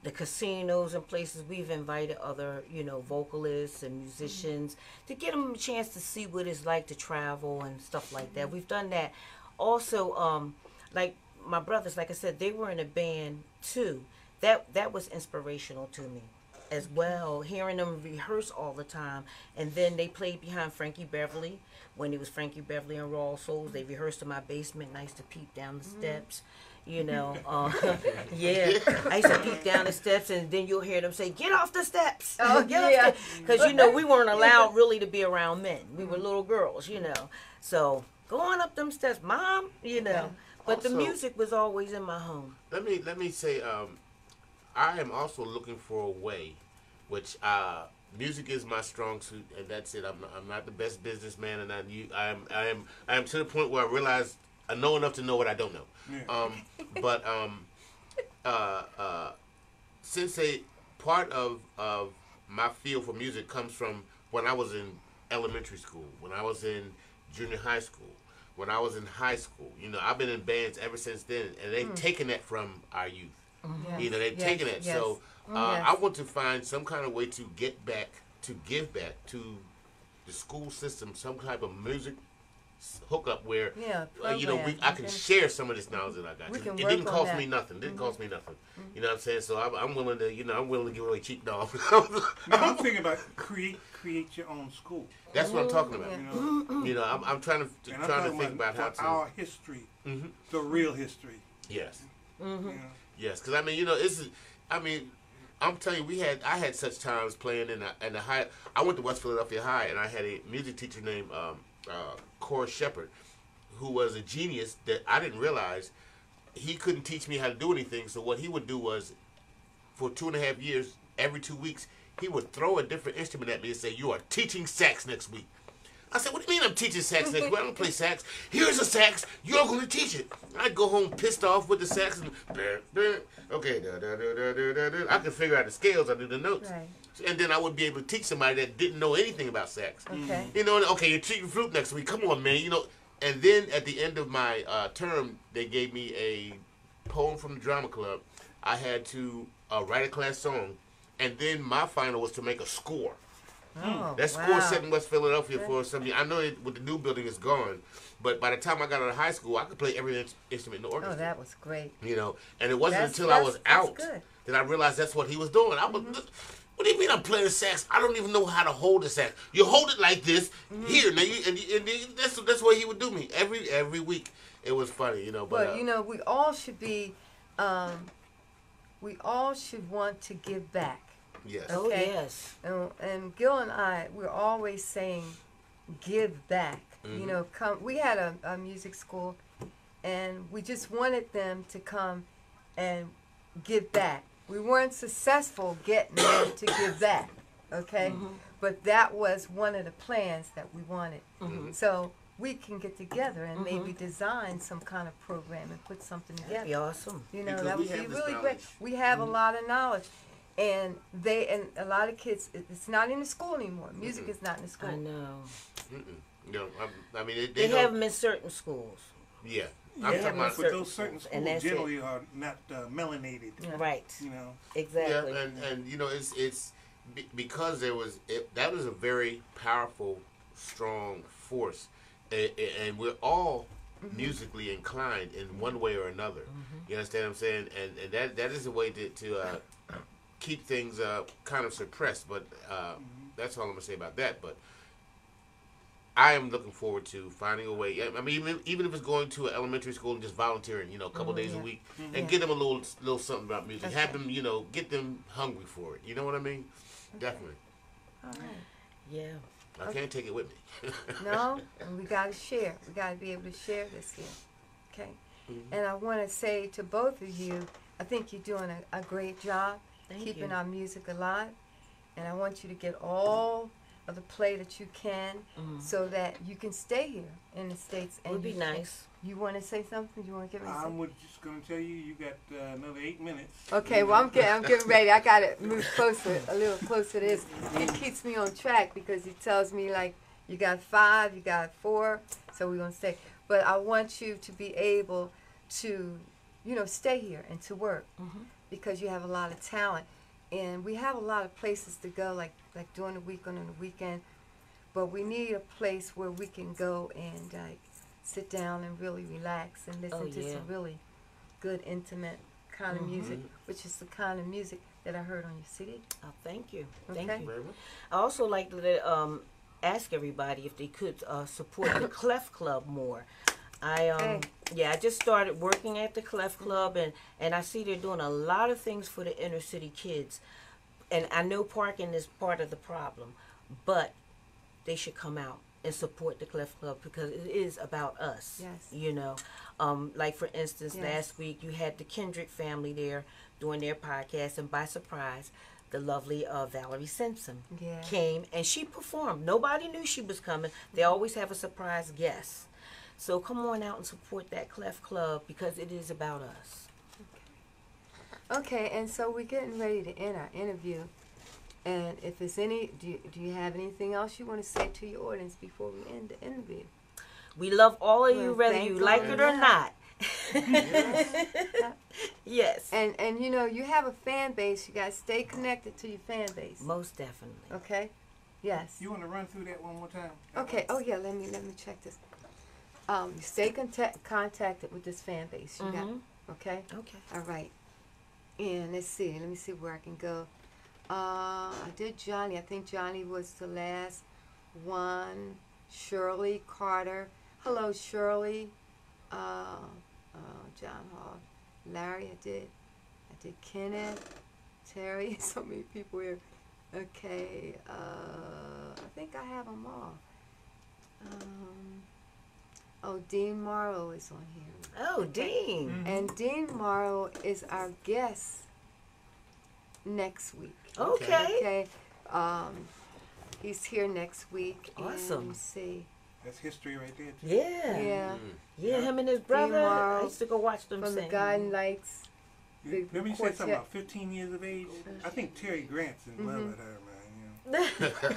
The casinos and places. We've invited other, you know, vocalists and musicians to get them a chance to see what it's like to travel and stuff like that. We've done that. Also, like my brothers, like I said, they were in a band too. That was inspirational to me as well. Hearing them rehearse all the time, and then they played behind Frankie Beverly when it was Frankie Beverly and Raw Souls. They rehearsed in my basement. Nice to peep down the steps. You know, yeah. I used to peek down the steps, and then you'll hear them say, "Get off the steps!" Oh, yeah. Because you know we weren't allowed really to be around men. We were little girls, you know. So go on up them steps, Mom. You know. But also, the music was always in my home. Let me say, I am also looking for a way, which music is my strong suit, and that's it. I'm not the best businessman, and I am to the point where I realize I know enough to know what I don't know. But since a part of my feel for music comes from when I was in elementary school, when I was in junior high school, when I was in high school, you know, I've been in bands ever since then, and they've taken that from our youth. You know, they've taken it. Yes. So I want to find some kind of way to give back to the school system, some type of music hookup where you know, I can share some of this knowledge that I got. It didn't cost me nothing. You know what I'm saying? So I'm willing to, you know, I'm willing to give away cheap dollars. I'm thinking about create your own school. That's what I'm talking about. You know, I'm trying to think about how to our history, the real history. Yes. Yes, because I mean, you know, I'm telling you, I had such times playing in the high. I went to West Philadelphia High, and I had a music teacher named Cora Shepard, who was a genius that I didn't realize. He couldn't teach me how to do anything, so what he would do was, for 2.5 years, every 2 weeks, he would throw a different instrument at me and say, "You are teaching sax next week." I said, "What do you mean I'm teaching sax next week? I don't play sax. Here's a sax. You're going to teach it." I'd go home pissed off with the sax and, okay, I could figure out the scales. I do the notes. Right. And then I would be able to teach somebody that didn't know anything about sax. Okay. You know, okay, you're teaching flute next week. Come on, man. You know, And then at the end of my term, they gave me a poem from the drama club. I had to write a class song, and then my final was to make a score. Oh, That score wow. set in West Philadelphia for something. I know it, with the new building it's gone, but by the time I got out of high school, I could play every instrument in the orchestra. Oh, that was great. You know, and it wasn't That's- until I was that's out good. that I realized that's what he was doing. I was, what do you mean I'm playing sax? I don't even know how to hold the sax. You hold it like this here, now that's what he would do me every week. It was funny, you know. But Well, you know, we all should be, we all should want to give back. yes, Oh, Okay. yes. And Gil and I, we're always saying, give back. You know, come. We had a music school, and we just wanted them to come and give back. We weren't successful getting them to give back, okay? But that was one of the plans that we wanted. So we can get together and maybe design some kind of program and put something That'd together. be awesome. You know, Because that we would be have this really great. knowledge. We have a lot of knowledge. And a lot of kids, it's not in the school anymore. Music is not in the school. I know. you know, I mean, They don't- have them in certain schools. yeah. They I'm have talking them about in But those certain And schools that's it. generally are not melanated. Yeah. Right. You know, Exactly. Yeah, and you know, it's because that was a very powerful, strong force, and we're all musically inclined in one way or another. You understand what I'm saying? And that is a way to keep things kind of suppressed. But that's all I'm gonna say about that. But I am looking forward to finding a way. I mean, even if it's going to an elementary school and just volunteering, you know, a couple days a yeah. week, Yeah. and get them a little something about music. That's Have right. them, you know, get them hungry for it. You know what I mean? Definitely. All right. Yeah. I can't take it with me. No, and we got to share. We got to be able to share this here. Okay? Mm-hmm. And I want to say to both of you, I think you're doing a great job Thank keeping you. our music alive. And I want you to get all of the play that you can so that you can stay here in the States. It would be you- nice. You want to say something? You want to give me I something? was just going to tell you, you got another 8 minutes. Okay, well, I'm getting ready. I got to move closer, a little closer to this. He keeps me on track because he tells me, like, you got 5, you got 4, so we're going to stay. But I want you to be able to, you know, stay here and to work because you have a lot of talent. And we have a lot of places to go, like during the week and on the weekend. But we need a place where we can go and, like, sit down and really relax and listen to yeah. some really good, intimate kind of music, which is the kind of music that I heard on your CD. Oh, thank you. Thank Okay. you. Very much. I also like to ask everybody if they could support the Clef Club more. I just started working at the Clef Club, and I see they're doing a lot of things for the inner city kids. And I know parking is part of the problem, but they should come out and support the Clef Club because it is about us. Yes. You know, like for instance, Yes. last week you had the Kendrick family there doing their podcast, and by surprise, the lovely Valerie Simpson Yeah. came and she performed. Nobody knew she was coming. They always have a surprise guest. So come on out and support that Clef Club because it is about us. Okay, and so we're getting ready to end our interview. And if there's any, do you have anything else you want to say to your audience before we end the interview? We love all of you, Well, whether thank you God. like it or Yeah. not. Yes, And you know, you have a fan base. You got to stay connected to your fan base. most definitely. Okay? Yes. You want to run through that one more time? Okay. Oh yeah. Let me check this. You stay contacted with this fan base. You got. Okay. Okay. All right. And let's see. Let me see where I can go. I did Johnny. I think Johnny was the last one. Shirley Carter. Hello, Shirley. John Hall. Larry, I did Kenneth. Terry. So many people here. Okay. I think I have them all. Dean Morrow is on here. Oh, Dean. And Dean Morrow is our guest next week. Okay. Okay. He's here next week. And Awesome. let me see. That's history right there. Too. Yeah. Yeah. Yeah, him and his brother. Morrow I used to go watch them From the sing. Guiding Lights. The Remember you said something quartet. about 15 years of age? I think Terry Grant's in love with her, man.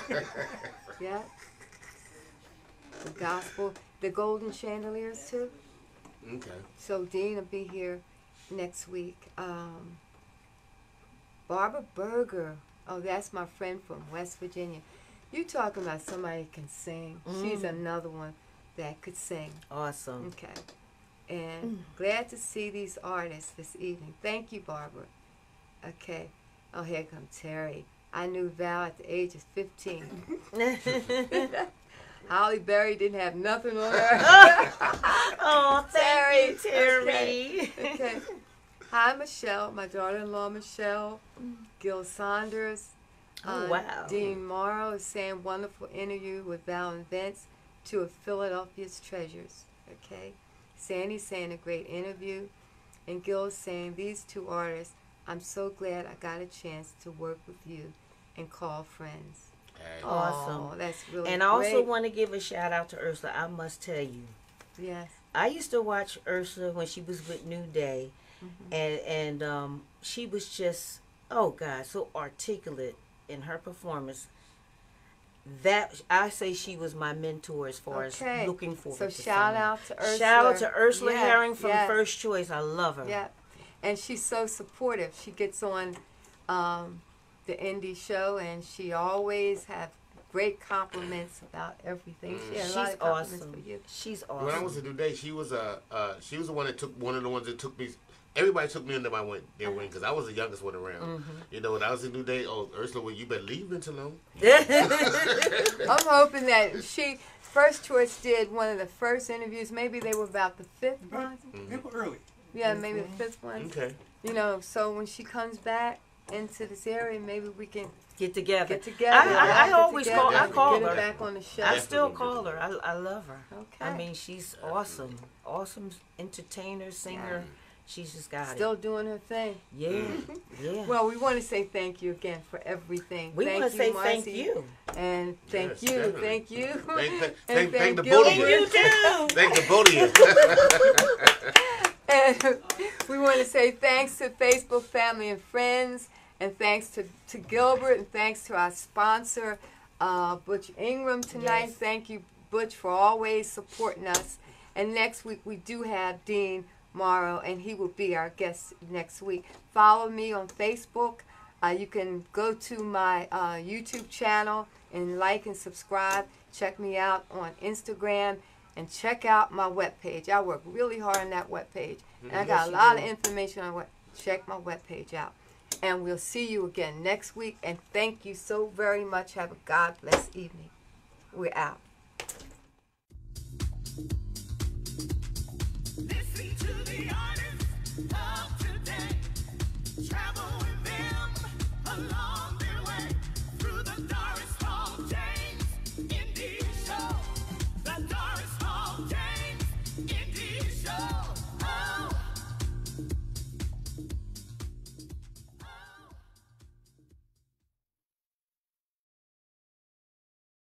You know. Yeah. the gospel, the Golden Chandeliers too. Okay. So Dean will be here next week. Barbara Berger. Oh, that's my friend from West Virginia. You talking about somebody who can sing. She's another one that could sing. Awesome. Okay. And glad to see these artists this evening. Thank you, Barbara. Okay. Oh, here comes Terry. I knew Val at the age of 15. Holly Berry didn't have nothing on her. Oh, thank you, Terry. Okay. Hi, Michelle. My daughter-in-law, Michelle. Gil Saunders. Oh, wow. Dean Morrow is saying wonderful interview with Val and Vince, two of Philadelphia's treasures. Okay. Sandy's saying a great interview. And Gil's saying these two artists, I'm so glad I got a chance to work with you and call friends. Hey. Awesome. Oh, that's really And I also great. want to give a shout out to Ursula. I must tell you, Yes. I used to watch Ursula when she was with New Day, and she was just, oh God, so articulate in her performance. That I say she was my mentor as far as looking forward So to shout singing. out to Ursula. Shout out to Ursula Yes, Herring from yes. First Choice. I love her. Yeah, and she's so supportive. She gets on the indie show, and she always have great compliments about everything. She has a lot She's of compliments awesome. for you. She's awesome. When I was at New Day, she was the one that took one of the ones that took me. Everybody took me under their wing because I was the youngest one around. You know, when I was in New Day, oh Ursula, well, you better leave Vintalone. I'm hoping that First Choice did one of the first interviews. Maybe they were about the fifth one. They were early. Yeah, maybe the fifth one. Okay. You know, so when she comes back into this area, maybe we can Get together. get together. I always get together, I call get her. back on the show. I still call her. I love her. Okay. I mean, she's awesome. Awesome entertainer, singer. She's just got Still doing her thing. it. Yeah. Well, we want to say thank you again for everything. We want to say thank Marcy. you. And thank Yes, you. definitely. Thank you. Thank the Gilbert. both of you. too. Thank the both of you. And we want to say thanks to Facebook family and friends, and thanks to Gilbert, and thanks to our sponsor, Butch Ingram tonight. Yes. Thank you, Butch, for always supporting us. And next week we do have Dean Morrow, and he will be our guest next week. Follow me on Facebook. You can go to my YouTube channel and like and subscribe. Check me out on Instagram. And check out my webpage. I work really hard on that webpage. And I got a lot of information on what. Check my webpage out. And we'll see you again next week. And thank you so very much. Have a God bless evening. We're out.